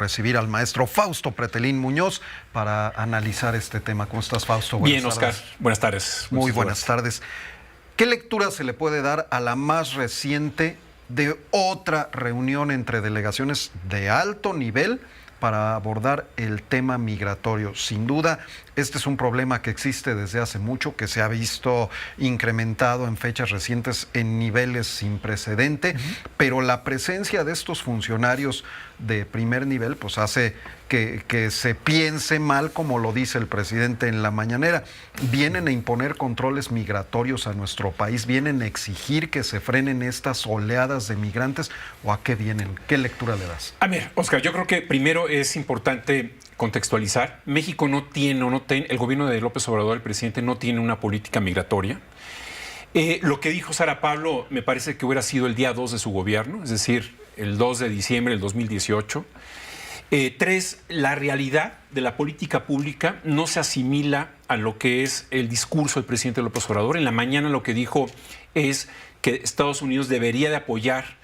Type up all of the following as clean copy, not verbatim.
recibir al maestro Fausto Pretelín Muñoz para analizar este tema. ¿Cómo estás, Fausto? Bien, Oscar. Buenas tardes. Muy buenas tardes. ¿Qué lectura se le puede dar a la más reciente de otra reunión entre delegaciones de alto nivel para abordar el tema migratorio? Sin duda, este es un problema que existe desde hace mucho, que se ha visto incrementado en fechas recientes en niveles sin precedente, pero la presencia de estos funcionarios de primer nivel pues hace que se piense mal, como lo dice el presidente en la mañanera. Vienen a imponer controles migratorios a nuestro país, vienen a exigir que se frenen estas oleadas de migrantes, ¿o a qué vienen? ¿Qué lectura le das? A ver, Oscar, yo creo que primero es importante contextualizar. México no tiene, el gobierno de López Obrador, el presidente, no tiene una política migratoria. Lo que dijo Sara Pablo me parece que hubiera sido el día 2 de su gobierno, es decir, el 2 de diciembre del 2018. Tres, la realidad de la política pública no se asimila a lo que es el discurso del presidente López Obrador. En la mañana lo que dijo es que Estados Unidos debería de apoyar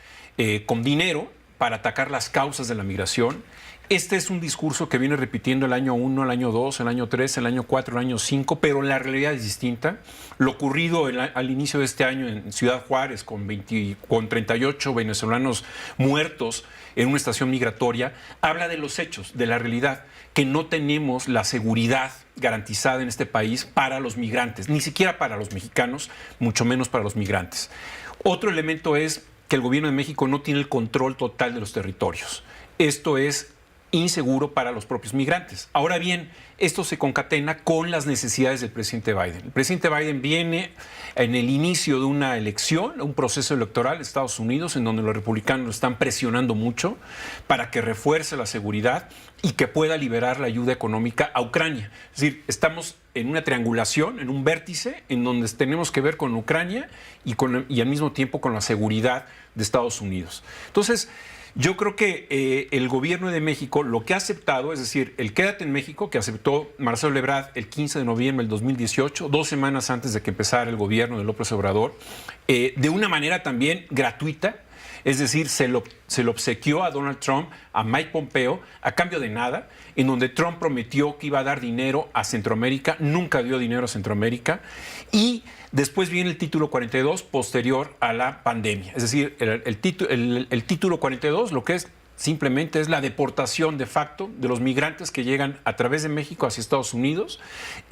con dinero para atacar las causas de la migración. Este es un discurso que viene repitiendo el año 1, el año 2, el año 3, el año 4, el año 5, pero la realidad es distinta. Lo ocurrido al inicio de este año en Ciudad Juárez con 38 venezolanos muertos en una estación migratoria, habla de los hechos, de la realidad, que no tenemos la seguridad garantizada en este país para los migrantes, ni siquiera para los mexicanos, mucho menos para los migrantes. Otro elemento es que el gobierno de México no tiene el control total de los territorios. Esto es inseguro para los propios migrantes. Ahora bien, esto se concatena con las necesidades del presidente Biden. El presidente Biden viene en el inicio de una elección, un proceso electoral en Estados Unidos, en donde los republicanos lo están presionando mucho para que refuerce la seguridad y que pueda liberar la ayuda económica a Ucrania. Es decir, estamos en una triangulación, en un vértice, en donde tenemos que ver con Ucrania y al mismo tiempo con la seguridad de Estados Unidos. Entonces, yo creo que el gobierno de México lo que ha aceptado, es decir, el Quédate en México, que aceptó Marcelo Ebrard el 15 de noviembre del 2018, 2 semanas antes de que empezara el gobierno de López Obrador, de una manera también gratuita, es decir, se lo obsequió a Donald Trump, a Mike Pompeo, a cambio de nada, en donde Trump prometió que iba a dar dinero a Centroamérica, nunca dio dinero a Centroamérica, y después viene el título 42 posterior a la pandemia. Es decir, el título 42 lo que es simplemente es la deportación de facto de los migrantes que llegan a través de México hacia Estados Unidos.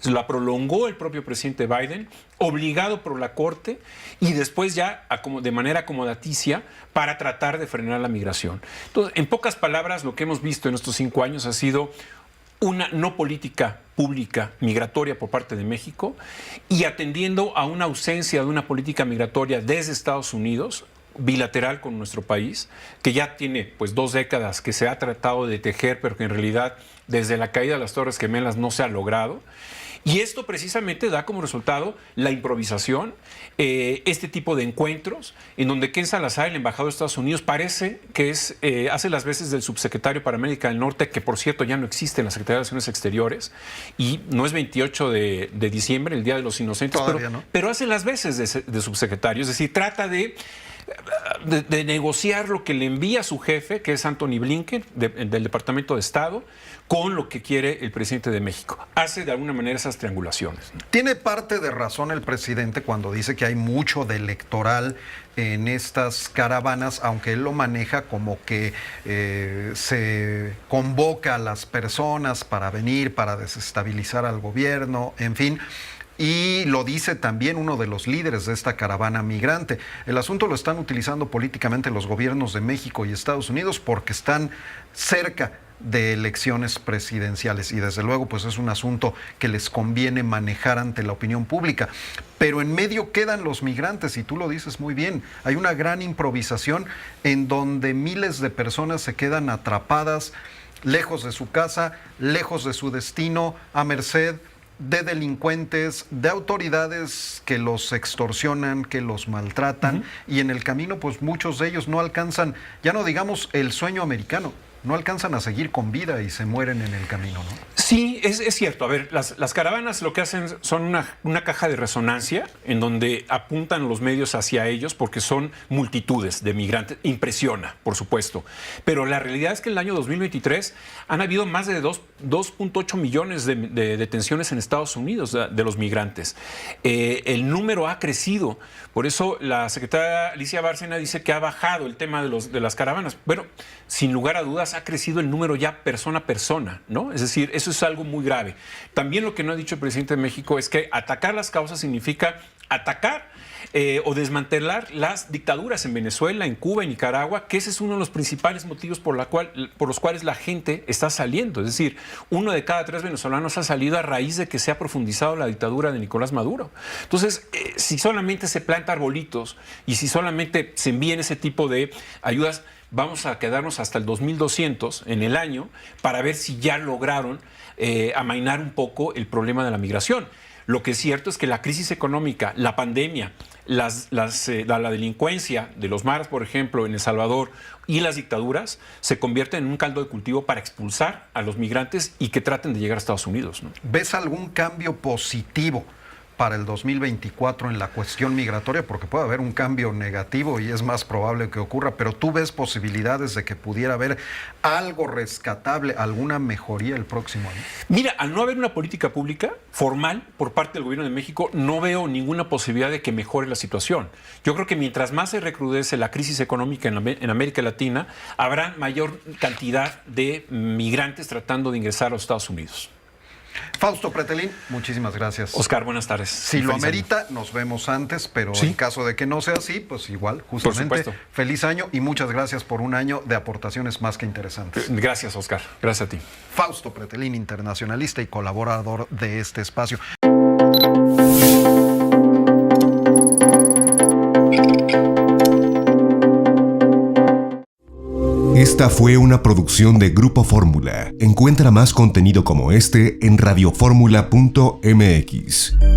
La prolongó el propio presidente Biden, obligado por la Corte, y después ya de manera acomodaticia para tratar de frenar la migración. Entonces, en pocas palabras, lo que hemos visto en estos 5 años ha sido una no política pública migratoria por parte de México y atendiendo a una ausencia de una política migratoria desde Estados Unidos, bilateral con nuestro país, que ya tiene pues 2 décadas que se ha tratado de tejer, pero que en realidad desde la caída de las Torres Gemelas no se ha logrado. Y esto precisamente da como resultado la improvisación, este tipo de encuentros, en donde Ken Salazar, el embajador de Estados Unidos, parece que hace las veces del subsecretario para América del Norte, que por cierto ya no existe en la Secretaría de Relaciones Exteriores, y no es 28 de diciembre, el Día de los Inocentes, pero hace las veces de subsecretario, es decir, trata de negociar lo que le envía su jefe, que es Anthony Blinken, del Departamento de Estado, con lo que quiere el presidente de México. Hace de alguna manera esas triangulaciones. Tiene parte de razón el presidente cuando dice que hay mucho de electoral en estas caravanas, aunque él lo maneja como que se convoca a las personas para venir, para desestabilizar al gobierno, en fin. Y lo dice también uno de los líderes de esta caravana migrante. El asunto lo están utilizando políticamente los gobiernos de México y Estados Unidos porque están cerca de elecciones presidenciales y desde luego pues es un asunto que les conviene manejar ante la opinión pública. Pero en medio quedan los migrantes y tú lo dices muy bien. Hay una gran improvisación en donde miles de personas se quedan atrapadas lejos de su casa, lejos de su destino, a merced de delincuentes, de autoridades que los extorsionan, que los maltratan, y en el camino pues muchos de ellos no alcanzan, ya no digamos el sueño americano, no alcanzan a seguir con vida y se mueren en el camino, ¿no? Sí, es cierto. A ver, las caravanas lo que hacen son una caja de resonancia en donde apuntan los medios hacia ellos porque son multitudes de migrantes. Impresiona, por supuesto. Pero la realidad es que en el año 2023 han habido más de 2.8 millones de detenciones en Estados Unidos de los migrantes. El número ha crecido. Por eso la secretaria Alicia Bárcena dice que ha bajado el tema de las caravanas. Bueno, sin lugar a dudas ha crecido el número ya persona a persona, ¿no? Es decir, eso es algo muy grave. También lo que no ha dicho el presidente de México es que atacar las causas significa atacar o desmantelar las dictaduras en Venezuela, en Cuba, en Nicaragua, que ese es uno de los principales motivos por los cuales la gente está saliendo. Es decir, 1 de cada 3 venezolanos ha salido a raíz de que se ha profundizado la dictadura de Nicolás Maduro. Entonces, si solamente se planta arbolitos y si solamente se envían ese tipo de ayudas, vamos a quedarnos hasta el 2200 en el año para ver si ya lograron amainar un poco el problema de la migración. Lo que es cierto es que la crisis económica, la pandemia, la delincuencia de los maras, por ejemplo, en El Salvador, y las dictaduras se convierten en un caldo de cultivo para expulsar a los migrantes y que traten de llegar a Estados Unidos, ¿no? ¿Ves algún cambio positivo para el 2024 en la cuestión migratoria? Porque puede haber un cambio negativo y es más probable que ocurra, pero ¿tú ves posibilidades de que pudiera haber algo rescatable, alguna mejoría el próximo año? Mira, al no haber una política pública formal por parte del gobierno de México, no veo ninguna posibilidad de que mejore la situación. Yo creo que mientras más se recrudece la crisis económica en América Latina, habrá mayor cantidad de migrantes tratando de ingresar a los Estados Unidos. Fausto Pretelín, muchísimas gracias. Oscar, buenas tardes. Si lo amerita, nos vemos antes, pero ¿sí? En caso de que no sea así, pues igual, justamente, feliz año y muchas gracias por un año de aportaciones más que interesantes. Gracias, Oscar. Gracias a ti. Fausto Pretelín, internacionalista y colaborador de este espacio. Esta fue una producción de Grupo Fórmula. Encuentra más contenido como este en radioformula.mx.